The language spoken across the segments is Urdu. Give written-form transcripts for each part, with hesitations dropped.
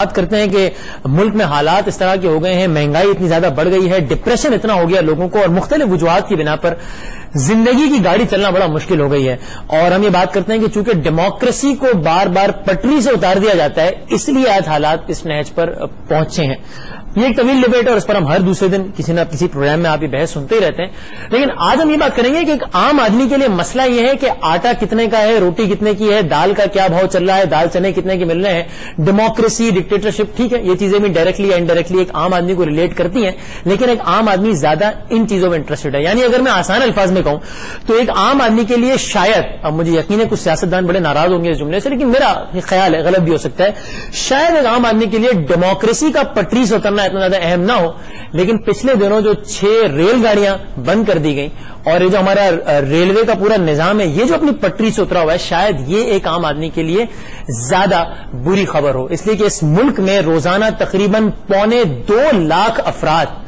بات کرتے ہیں کہ ملک میں حالات اس طرح کے ہو گئے ہیں، مہنگائی اتنی زیادہ بڑھ گئی ہے، ڈپریشن اتنا ہو گیا لوگوں کو، اور مختلف وجوہات کی بنا پر زندگی کی گاڑی چلنا بڑا مشکل ہو گئی ہے۔ اور ہم یہ بات کرتے ہیں کہ چونکہ ڈیموکریسی کو بار بار پٹری سے اتار دیا جاتا ہے، اس لیے آج حالات اس نہج پر پہنچے ہیں۔ یہ ایک طویل ڈبیٹ ہے اور اس پر ہم ہر دوسرے دن کسی نہ کسی پروگرام میں آپ یہ بحث سنتے ہی رہتے ہیں، لیکن آج ہم یہ بات کریں گے کہ ایک عام آدمی کے لیے مسئلہ یہ ہے کہ آٹا کتنے کا ہے، روٹی کتنے کی ہے، دال کا کیا بھاؤ چل رہا ہے، دال چنے کتنے کے مل رہے ہیں۔ ڈیموکریسی، ڈکٹیٹرشپ، ٹھیک ہے، یہ چیزیں بھی ڈائریکٹلی یا انڈائریکٹلی ایک عام آدمی کو ریلیٹ کرتی ہیں، لیکن ایک عام آدمی زیادہ ان چیزوں میں انٹرسٹڈ ہے۔ یعنی اگر میں آسان الفاظ میں کہوں تو ایک عام آدمی کے لیے شاید، اب مجھے یقین ہے کچھ سیاستدان بڑے ناراض ہوں گے اس جملے سے، لیکن میرا خیال ہے غلط بھی ہو سکتا ہے، شاید ایک عام آدمی کے لیے ڈیموکریسی کا پٹری سے اترنا اتنا زیادہ اہم نہ ہو، لیکن پچھلے دنوں جو 6 ریل گاڑیاں بند کر دی گئیں اور یہ جو ہمارا ریلوے کا پورا نظام ہے یہ جو اپنی پٹری سے اترا ہوا ہے، شاید یہ ایک عام آدمی کے لیے زیادہ بری خبر ہو، اس لیے کہ اس ملک میں روزانہ تقریباً 2.25 لاکھ افراد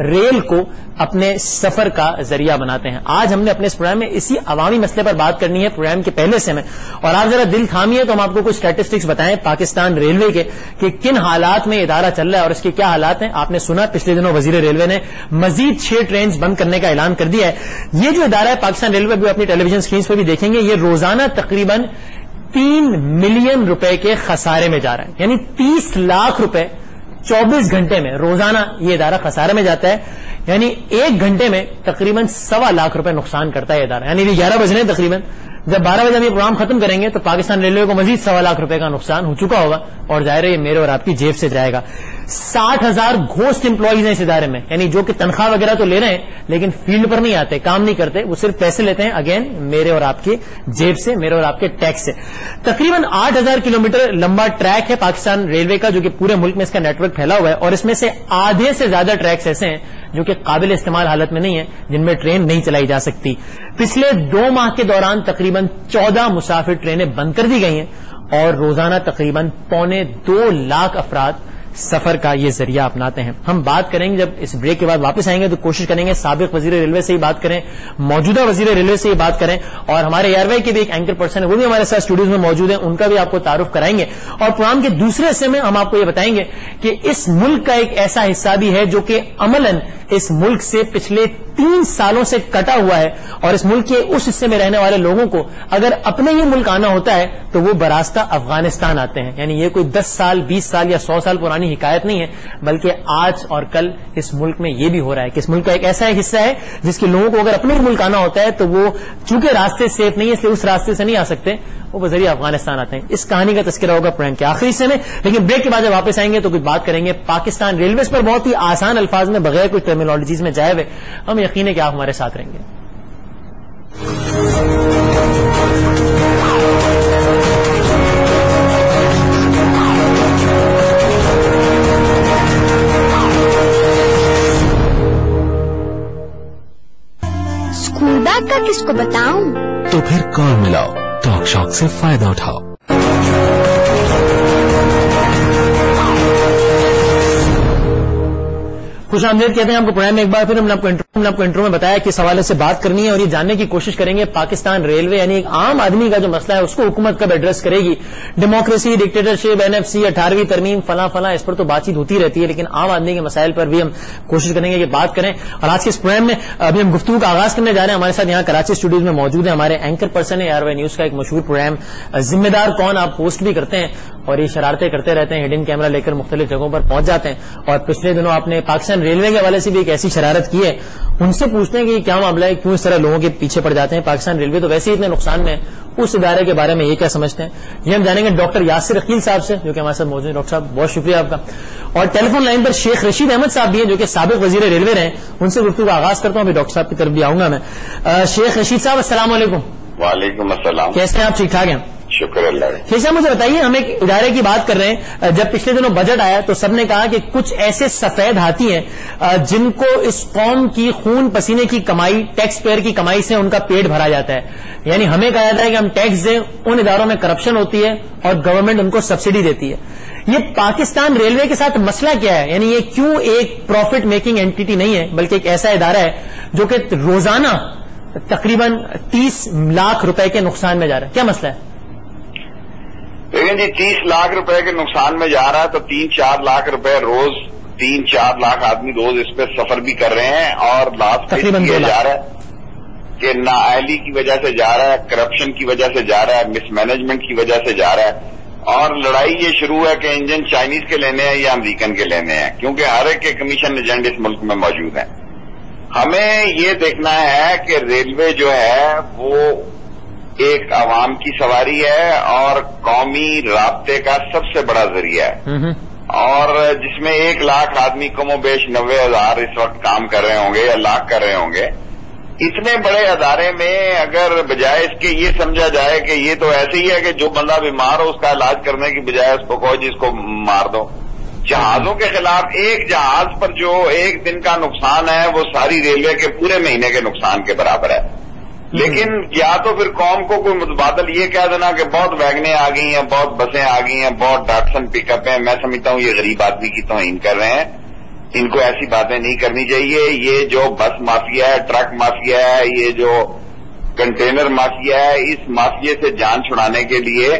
ریل کو اپنے سفر کا ذریعہ بناتے ہیں۔ آج ہم نے اپنے اس پروگرام میں اسی عوامی مسئلے پر بات کرنی ہے پروگرام کے پہلے سے میں، اور آپ ذرا دل تھامیے تو ہم آپ کو کچھ اسٹیٹسٹکس بتائیں پاکستان ریلوے کے کہ کن حالات میں ادارہ چل رہا ہے اور اس کے کیا حالات ہیں۔ آپ نے سنا پچھلے دنوں وزیر ریلوے نے مزید 6 ٹرینز بند کرنے کا اعلان کر دیا ہے۔ یہ جو ادارہ ہے پاکستان ریلوے بھی اپنی ٹیلی ویژن اسکرینز پہ بھی دیکھیں گے، یہ روزانہ تقریباً 3 ملین روپے کے خسارے میں جا رہا ہے، یعنی 30 لاکھ روپے 24 گھنٹے میں روزانہ یہ ادارہ خسارے میں جاتا ہے، یعنی 1 گھنٹے میں تقریباً 1.25 لاکھ روپے نقصان کرتا ہے یہ ادارہ۔ یعنی 11 بجے تقریباً جب 12 بجے ہم یہ پروگرام ختم کریں گے تو پاکستان ریلوے کو مزید 1.25 لاکھ روپے کا نقصان ہو چکا ہوگا، اور ظاہر ہے یہ میرے اور آپ کی جیب سے جائے گا۔ 60,000 گھوسٹ امپلائیز ہیں اس ادارے میں، یعنی جو کہ تنخواہ وغیرہ تو لے رہے ہیں لیکن فیلڈ پر نہیں آتے، کام نہیں کرتے، وہ صرف پیسے لیتے ہیں، اگین میرے اور آپ کی جیب سے، میرے اور آپ کے ٹیکس سے۔ تقریباً 8,000 کلومیٹر لمبا ٹریک ہے پاکستان ریلوے کا، جو کہ پورے ملک میں اس کا نیٹ ورک پھیلا ہوا ہے، اور اس میں سے آدھے سے زیادہ ٹریکس ایسے ہیں جو کہ قابل استعمال حالت میں نہیں ہے، جن میں ٹرین نہیں چلائی جا سکتی۔ پچھلے 2 ماہ کے دوران تقریباً 14 مسافر ٹرینیں بند کر دی گئی ہیں، اور روزانہ تقریباً 2.25 لاکھ افراد سفر کا یہ ذریعہ اپناتے ہیں۔ ہم بات کریں گے، جب اس بریک کے بعد واپس آئیں گے تو کوشش کریں گے سابق وزیر ریلوے سے ہی بات کریں، موجودہ وزیر ریلوے سے ہی بات کریں، اور ہمارے ایئر وے کے بھی ایک اینکر پرسن ہے وہ بھی ہمارے ساتھ اسٹوڈیوز میں موجود ہیں، ان کا بھی آپ کو تعارف کرائیں گے، اور پروگرام کے دوسرے حصے میں ہم آپ کو یہ بتائیں گے کہ اس ملک کا ایک ایسا حصہ بھی ہے جو کہ عملاً اس ملک سے پچھلے 3 سالوں سے کٹا ہوا ہے، اور اس ملک کے اس حصے میں رہنے والے لوگوں کو اگر اپنے ہی ملک آنا ہوتا ہے تو وہ براستہ افغانستان آتے ہیں۔ یعنی یہ کوئی 10 سال 20 سال یا 100 سال پرانی حکایت نہیں ہے، بلکہ آج اور کل اس ملک میں یہ بھی ہو رہا ہے کہ اس ملک کا ایک ایسا حصہ ہے جس کے لوگوں کو اگر اپنے ہی ملک آنا ہوتا ہے تو وہ چونکہ راستے سیف نہیں ہے اس لیے اس راستے سے نہیں آ سکتے، وہ بذریعہ افغانستان آتے ہیں۔ اس کہانی کا تذکرہ ہوگا پروگرام کے آخری حصے میں، لیکن بریک کے بعد جب واپس آئیں گے تو کچھ بات کریں گے پاکستان ریلویز پر، بہت ہی آسان الفاظ میں بغیر کوئی ٹرمینالوجیز میں جائے ہوئے۔ ہم یقین ہے کہ آپ ہمارے ساتھ رہیں گے۔ اسکول بیگ کا کس کو بتاؤں؟ تو پھر کال ملاؤ، ٹاک شاک سے فائدہ اٹھاؤ۔ خوش آمدید کہتے ہیں آپ کو پروگرام میں ایک بار پھر۔ ہم نے آپ کو انٹرو میں بتایا کہ اس حوالے سے بات کرنی ہے اور یہ جاننے کی کوشش کریں گے پاکستان ریلوے یعنی ایک عام آدمی کا جو مسئلہ ہے اس کو حکومت کب ایڈریس کرے گی۔ ڈیموکریسی، ڈکٹیٹرشپ، NFC، 18ویں ترمیم، فلاں اس پر تو بات چیت ہوتی رہتی ہے، لیکن عام آدمی کے مسائل پر بھی ہم کوشش کریں گے کہ بات کریں۔ اور آج کے اس پروگرام میں ابھی ہم گفتگو کا آغاز کرنے جا رہے ہیں۔ ہمارے ساتھ یہاں کراچی اسٹوڈیوز میں موجود ہیں ہمارے اینکر پرسن ہے ARY نیوز کا ایک مشہور پروگرام ذمہ دار کون، آپ ہوسٹ بھی کرتے ہیں اور یہ شرارتیں کرتے رہتے ہیں، ہڈن کیمرہ لے کر مختلف جگہوں پر پہنچ جاتے ہیں، اور پچھلے دنوں آپ نے پاکستان ریلوے کے حوالے سے بھی ایک ایسی شرارت کی ہے۔ ان سے پوچھتے ہیں کہ کیا معاملہ ہے، کیوں اس طرح لوگوں کے پیچھے پڑ جاتے ہیں؟ پاکستان ریلوے تو ویسے ہی اتنے نقصان میں ہے، اس ادارے کے بارے میں یہ کیا سمجھتے ہیں، یہ ہم جانیں گے ڈاکٹر یاسر عقیل صاحب سے جو کہ ہمارے ساتھ موجود ہیں۔ ڈاکٹر صاحب بہت شکریہ آپ کا۔ اور ٹیلی فون لائن پر شیخ رشید احمد صاحب بھی ہیں جو کہ سابق وزیر ریلوے رہے، ان سے گفتگو کا آغاز کرتا ہوں، ابھی ڈاکٹر صاحب کی طرف بھی آؤں گا میں۔ شیخ رشید صاحب السلام علیکم۔ وعلیکم السلام، کیسے ہیں آپ؟ ٹھیک ٹھاک ہیں؟ شکر اللہ۔ شیخ صاحب مجھے بتائیے، ہم ایک ادارے کی بات کر رہے ہیں، جب پچھلے دنوں بجٹ آیا تو سب نے کہا کہ کچھ ایسے سفید ہاتھی ہیں جن کو اس قوم کی خون پسینے کی کمائی، ٹیکس پیئر کی کمائی سے ان کا پیٹ بھرا جاتا ہے، یعنی ہمیں کہا جاتا ہے کہ ہم ٹیکس دیں، ان اداروں میں کرپشن ہوتی ہے اور گورنمنٹ ان کو سبسڈی دیتی ہے۔ یہ پاکستان ریلوے کے ساتھ مسئلہ کیا ہے؟ یعنی یہ کیوں ایک پروفٹ میکنگ اینٹی نہیں ہے بلکہ ایک ایسا ادارہ ہے جو کہ روزانہ تقریباً 30 لاکھ روپے کے نقصان میں جا رہا ہے؟ کیا مسئلہ ہے؟ لیکن جی 30 لاکھ روپے کے نقصان میں جا رہا ہے تو 3-4 لاکھ روپے روز 3-4 لاکھ آدمی روز اس پہ سفر بھی کر رہے ہیں، اور لاسٹ میں یہ جا رہا ہے کہ نااہلی کی وجہ سے جا رہا ہے، کرپشن کی وجہ سے جا رہا ہے، مس مینجمنٹ کی وجہ سے جا رہا ہے، اور لڑائی یہ شروع ہے کہ انجن چائنیز کے لینے ہیں یا امریکن کے لینے ہیں، کیونکہ ہر ایک کے کمیشن ایجنٹ اس ملک میں موجود ہیں۔ ہمیں یہ دیکھنا ہے کہ ریلوے جو ہے وہ ایک عوام کی سواری ہے اور قومی رابطے کا سب سے بڑا ذریعہ ہے، اور جس میں 1 لاکھ آدمی کم و بیش 90,000 اس وقت کام کر رہے ہوں گے یا لاکھ کر رہے ہوں گے۔ اتنے بڑے ادارے میں اگر بجائے اس کے یہ سمجھا جائے کہ یہ تو ایسے ہی ہے کہ جو بندہ بیمار ہو اس کا علاج کرنے کی بجائے اس کو کہو جس کو مار دو، جہازوں کے خلاف ایک جہاز پر جو 1 دن کا نقصان ہے وہ ساری ریلوے کے پورے مہینے کے نقصان کے برابر ہے۔ لیکن یا تو پھر قوم کو کوئی متبادل یہ کہہ دینا کہ بہت ویگنیں آ گئی ہیں، بہت بسیں آ گئی ہیں، بہت ڈاٹسن پک اپ ہیں، میں سمجھتا ہوں یہ غریب آدمی کی توہین کر رہے ہیں، ان کو ایسی باتیں نہیں کرنی چاہیے۔ یہ جو بس مافیا ہے، ٹرک مافیا ہے، یہ جو کنٹینر مافیا ہے، اس مافیے سے جان چھڑانے کے لیے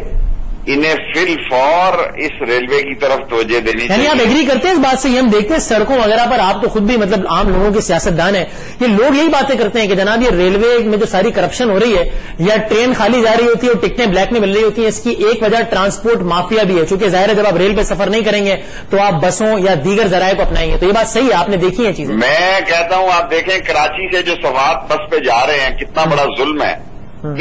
انہیں فی الفور اس ریلوے کی طرف توجہ دینی چاہیے۔ یعنی آپ ایگری کرتے ہیں اس بات سے؟ یہ ہم دیکھتے ہیں سڑکوں وغیرہ پر، آپ تو خود بھی مطلب عام لوگوں کے سیاستدان ہیں، یہ لوگ یہی باتیں کرتے ہیں کہ جناب یہ ریلوے میں جو ساری کرپشن ہو رہی ہے یا ٹرین خالی جا رہی ہوتی ہے اور ٹکٹیں بلیک میں مل رہی ہوتی ہیں، اس کی ایک وجہ ٹرانسپورٹ مافیا بھی ہے، چونکہ ظاہر ہے جب آپ ریل پہ سفر نہیں کریں گے تو آپ بسوں یا دیگر ذرائع کو اپنائیں گے۔ تو یہ بات صحیح ہے، آپ نے دیکھی ہیں چیزیں؟ میں کہتا ہوں آپ دیکھیں کراچی سے جو سوات بس پہ جا رہے ہیں کتنا بڑا ظلم ہے،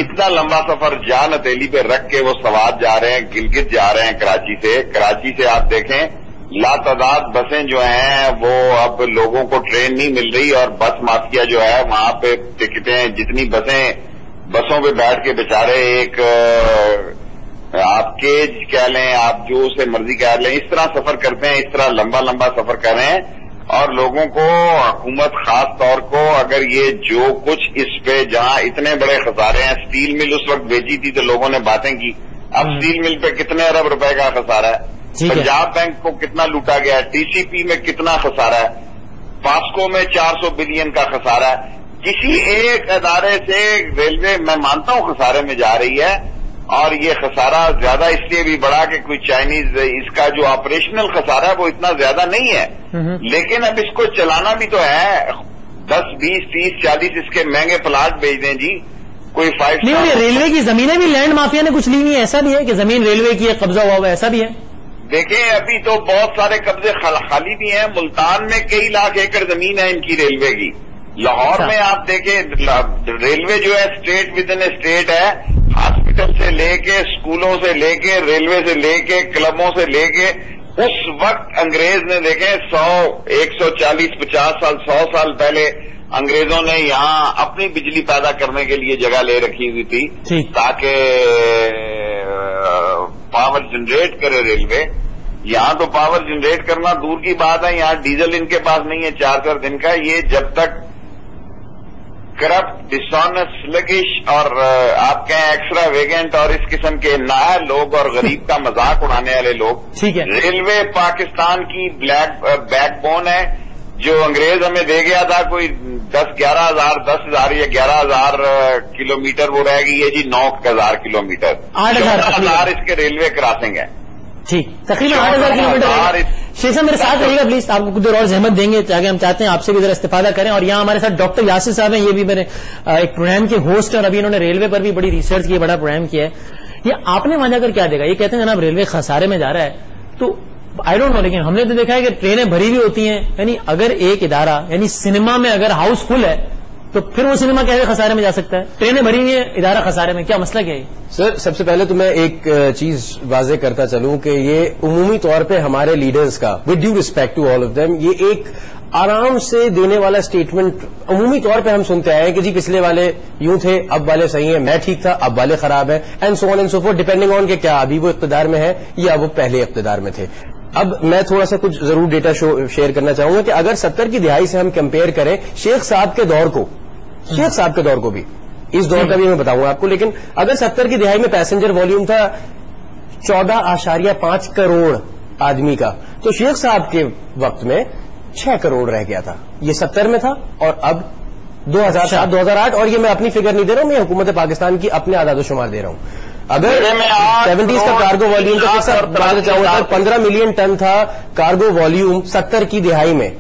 اتنا لمبا سفر جان ہتھیلی پہ رکھ کے وہ سوات جا رہے ہیں، گلگت جا رہے ہیں کراچی سے آپ دیکھیں لاتعداد بسیں جو ہیں وہ اب لوگوں کو ٹرین نہیں مل رہی، اور بس مافیا جو ہے وہاں پہ ٹکٹیں جتنی بسوں پہ بیٹھ کے بیچارے ایک آپ کیج کہہ لیں، آپ جو اسے مرضی کہہ لیں، اس طرح سفر کرتے ہیں، اس طرح لمبا سفر کر رہے ہیں، اور لوگوں کو حکومت خاص طور کو اگر یہ جو کچھ اس پہ جہاں اتنے بڑے خسارے ہیں، سٹیل مل اس وقت بیچی تھی تو لوگوں نے باتیں کی، اب سٹیل مل پہ کتنے ارب روپے کا خسارہ ہے، پنجاب بینک کو کتنا لوٹا گیا ہے، ٹی سی پی میں کتنا خسارہ ہے، پاسکو میں 400 بلین کا خسارہ ہے، کسی ایک ادارے سے ریلوے میں مانتا ہوں خسارے میں جا رہی ہے، اور یہ خسارہ زیادہ اس لیے بھی بڑا کہ کوئی چائنیز اس کا جو آپریشنل خسارہ ہے وہ اتنا زیادہ نہیں ہے، لیکن اب اس کو چلانا بھی تو ہے، 10, 20, 30, 40 اس کے مہنگے پلاٹ بیچ دیں جی، کوئی 5 نہیں، یہ ریلوے کی زمینیں بھی لینڈ مافیا نے کچھ لی ہوئی ہیں، ایسا بھی ہے کہ زمین ریلوے کی قبضہ ہوا ہوا ایسا بھی ہے؟ دیکھیں ابھی تو بہت سارے قبضے خالی بھی ہیں، ملتان میں کئی لاکھ ایکڑ زمین ہے ان کی ریلوے کی، لاہور میں آپ دیکھیں ریلوے جو ہے اسٹیٹ ود ان اسٹیٹ ہے، ہاسپٹل سے لے کے اسکولوں سے لے کے ریلوے سے لے کے کلبوں سے لے کے، اس وقت انگریز نے دیکھیں 100, 140, 50 سال 100 سال پہلے انگریزوں نے یہاں اپنی بجلی پیدا کرنے کے لیے جگہ لے رکھی ہوئی تھی تاکہ پاور جنریٹ کرے ریلوے۔ یہاں تو پاور جنریٹ کرنا دور کی بات ہے، یہاں ڈیزل ان کے پاس نہیں ہے 4 دن کا، یہ جب تک کرپٹ، ڈسآنیسٹ، سلگش اور آپ کہیں ایکسٹرا ویگنٹ اور اس قسم کے نااہل لوگ اور غریب کا مذاق اڑانے والے لوگ، ریلوے پاکستان کی بیک بون ہے، جو انگریز ہمیں دے گیا تھا کوئی 10,000 یا 11,000 کلومیٹر، وہ رہ گئی ہے جی 9,000 کلومیٹر، 8,000 اس کے ریلوے کراسنگ ہے، ٹھیک تقریباً 8,000 کلومیٹر۔ شیخ صاحب میرے ساتھ رہیے گا پلیز، آپ کو کچھ دیر اور زحمت دیں گے تاکہ ہم چاہتے ہیں آپ سے بھی ذرا استفادہ کریں، اور یہاں ہمارے ساتھ ڈاکٹر یاسر صاحب ہیں، یہ بھی میرے ایک پروگرام کے ہوسٹ ہیں، اور ابھی انہوں نے ریلوے پر بھی بڑی ریسرچ کی، بڑا پروگرام کیا ہے۔ یہ آپ نے وہاں جا کر کیا دیکھا؟ یہ کہتے ہیں جناب ریلوے خسارے میں جا رہا ہے، تو آئی ڈونٹ نو، لیکن ہم نے تو دیکھا ہے کہ ٹرینیں بھری ہوئی ہوتی ہیں، یعنی اگر ایک ادارہ یعنی سنیما میں اگر ہاؤس فل ہے تو پھر وہ سنیما کیسے خسارے میں جا سکتا ہے؟ ٹرینیں بھری ہوئی ہیں، ادارہ خسارے میں، کیا مسئلہ کیا ہے؟ سر سب سے پہلے تو میں ایک چیز واضح کرتا چلوں کہ یہ عمومی طور پہ ہمارے لیڈرز کا with due respect to all of them, یہ ایک آرام سے دینے والا اسٹیٹمنٹ عمومی طور پہ ہم سنتے آئے ہیں کہ جی پچھلے والے یوں تھے، اب والے صحیح ہیں، میں ٹھیک تھا اب والے خراب ہیں، and so on and so forth, depending on کہ کیا ابھی وہ اقتدار میں ہے یا وہ پہلے اقتدار میں تھے۔ اب میں تھوڑا سا کچھ ضرور ڈیٹا شیئر کرنا چاہوں گا کہ اگر 70 کی دہائی سے ہم کمپیئر کریں شیخ صاحب کے دور کو، شیخ صاحب کے دور کو بھی، اس دور کا بھی میں بتاؤں گا آپ کو، لیکن اگر 70 کی دہائی میں پیسنجر والیوم تھا 14.5 کروڑ آدمی کا، تو شیخ صاحب کے وقت میں 6 کروڑ رہ گیا تھا، یہ 70 میں تھا، اور اب 2007 2008، اور یہ میں اپنی فگر نہیں دے رہا ہوں، میں حکومت پاکستان کی اپنے اعداد و شمار دے رہا ہوں۔ اگر 70s کا کارگو والیوم تو 15 ملین ٹن تھا کارگو والیوم 70 کی دہائی میں.